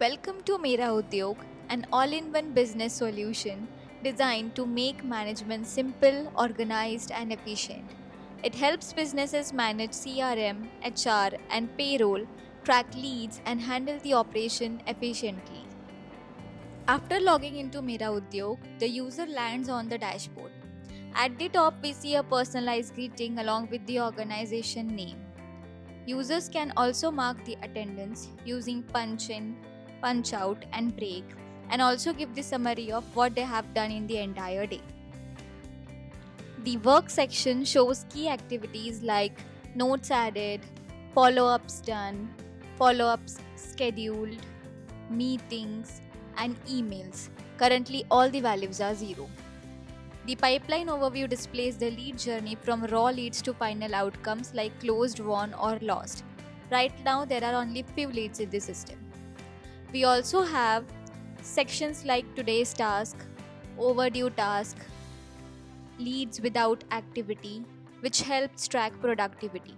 Welcome to Mera Udyog, an all-in-one business solution designed to make management simple, organized, and efficient. It helps businesses manage CRM, HR, and payroll, track leads, and handle the operation efficiently. After logging into Mera Udyog, the user lands on the dashboard. At the top, we see a personalized greeting along with the organization name. Users can also mark the attendance using punch in, punch out, and break, and also give the summary of what they have done in the entire day. The work section shows key activities like notes added, follow ups done, follow ups scheduled, meetings, and emails. Currently, all the values are 0. The pipeline overview displays the lead journey from raw leads to final outcomes like closed, won, or lost. Right now, there are only few leads in the system. We also have sections like today's task, overdue task, leads without activity, which helps track productivity.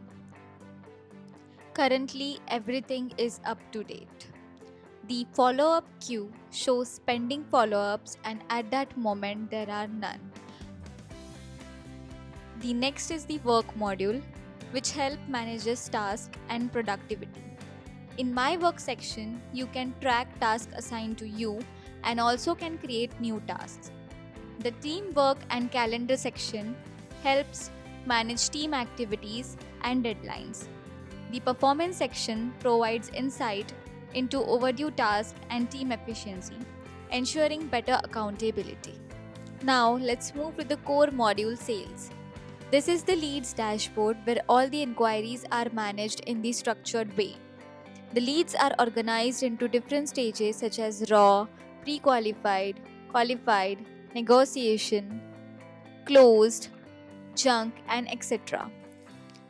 Currently, everything is up to date. The follow up queue shows pending follow ups, and at that moment, there are none. The next is the work module, which help manages task and productivity. In my work section, you can track tasks assigned to you and also can create new tasks. The teamwork and calendar section helps manage team activities and deadlines. The performance section provides insight into overdue tasks and team efficiency, ensuring better accountability. Now, let's move to the core module sales. This is the leads dashboard where all the inquiries are managed in the structured way. The leads are organized into different stages such as raw, pre-qualified, qualified, negotiation, closed, junk, and etc.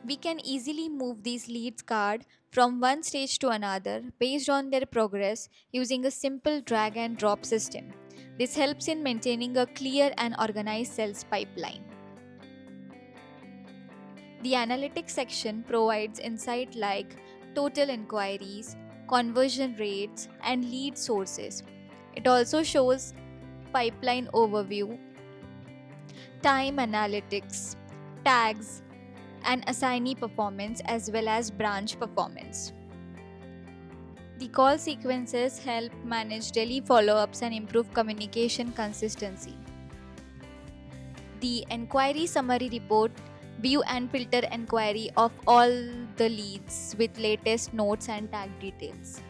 We can easily move these leads card from one stage to another based on their progress using a simple drag and drop system. This helps in maintaining a clear and organized sales pipeline. The analytics section provides insight like total inquiries, conversion rates, and lead sources. It also shows pipeline overview, time analytics, tags, and assignee performance as well as branch performance. The call sequences help manage daily follow ups and improve communication consistency. The inquiry summary report view and filter inquiry of all the leads with latest notes and tag details.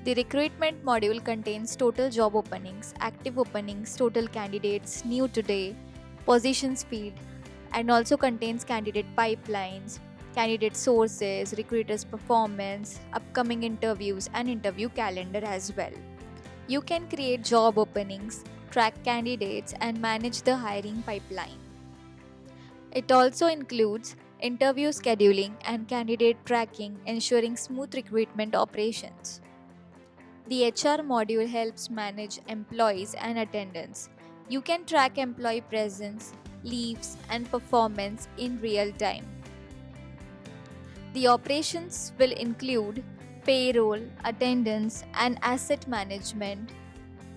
The recruitment module contains total job openings, active openings, total candidates, new today, positions filled, and also contains candidate pipelines, candidate sources, recruiters' performance, upcoming interviews, and interview calendar as well. You can create job openings, track candidates, and manage the hiring pipeline. It also includes interview scheduling and candidate tracking, ensuring smooth recruitment operations. The HR module helps manage employees and attendance. You can track employee presence, leaves, and performance in real time. The operations will include payroll, attendance, and asset management,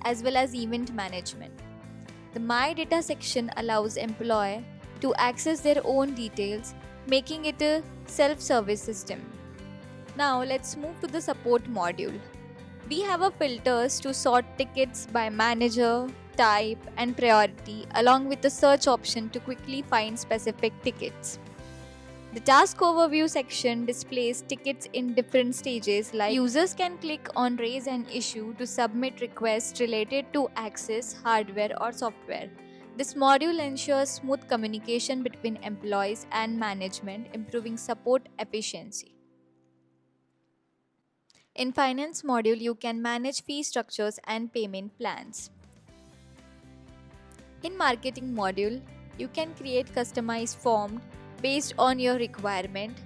as well as event management. The My Data section allows employee to access their own details, making it a self-service system. Now let's move to the support module. We have a filters to sort tickets by manager, type, and priority, along with the search option to quickly find specific tickets. The task overview section displays tickets in different stages, like users can click on raise an issue to submit requests related to access, hardware, or software. This module ensures smooth communication between employees and management, improving support efficiency. In finance module, you can manage fee structures and payment plans. In marketing module, you can create customized forms based on your requirement,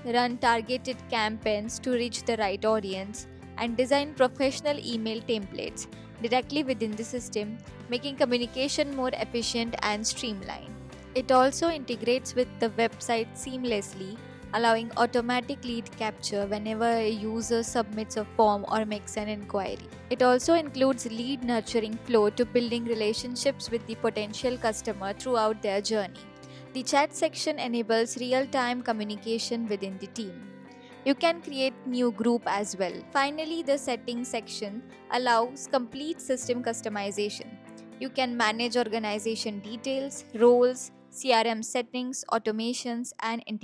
run targeted campaigns to reach the right audience, and design professional email templates directly within the system, making communication more efficient and streamlined. It also integrates with the website seamlessly, allowing automatic lead capture whenever a user submits a form or makes an inquiry. It also includes lead nurturing flow to building relationships with the potential customer throughout their journey. The chat section enables real-time communication within the team. You can create new group as well. Finally, the settings section allows complete system customization. You can manage organization details, roles, CRM settings, automations, and integrations.